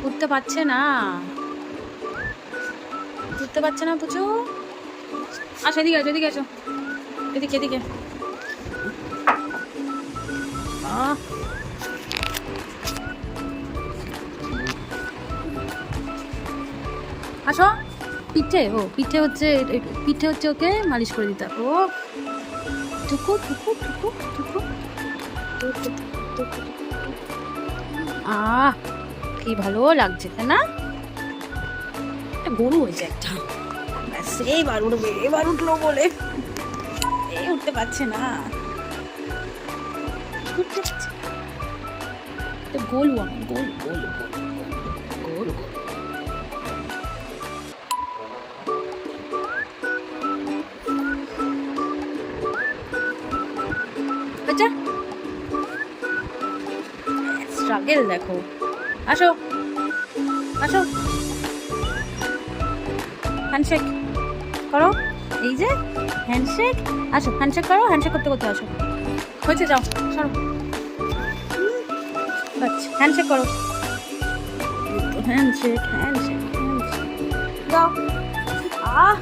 উঠতে পারছে না, উঠতে পারছে না পুচু। আসো এদিকে, আসো এদিকে, আসো এদিকে এদিকে। আসো পিঠে, ও পিঠে হচ্ছে, পিঠে হচ্ছে ওকে মালিশ করে দিতে। ও টুকু টুকু টুকু টুকু, আহ কি ভালো লাগছে তাই না? গরু হয়েছে একটা, এবার উঠবে, এবার উঠলো বলে উঠতে পারছে না, উঠতে পারছে না। গোল গোল গোল গোল গোল। আচ্ছা স্ট্রাগল দেখো। আসো আসো, হ্যান্ডশেক করো, এই যে হ্যান্ডশেক। আসো হ্যান্ডশেক করো, হ্যান্ডশেক করতে করতে আসো। হয়েছে, যাও সরো। আচ্ছা হ্যান্ডশেক করো, হ্যান্ডশেক হ্যান্ডশেক হ্যান্ডশেক, যাও। আহ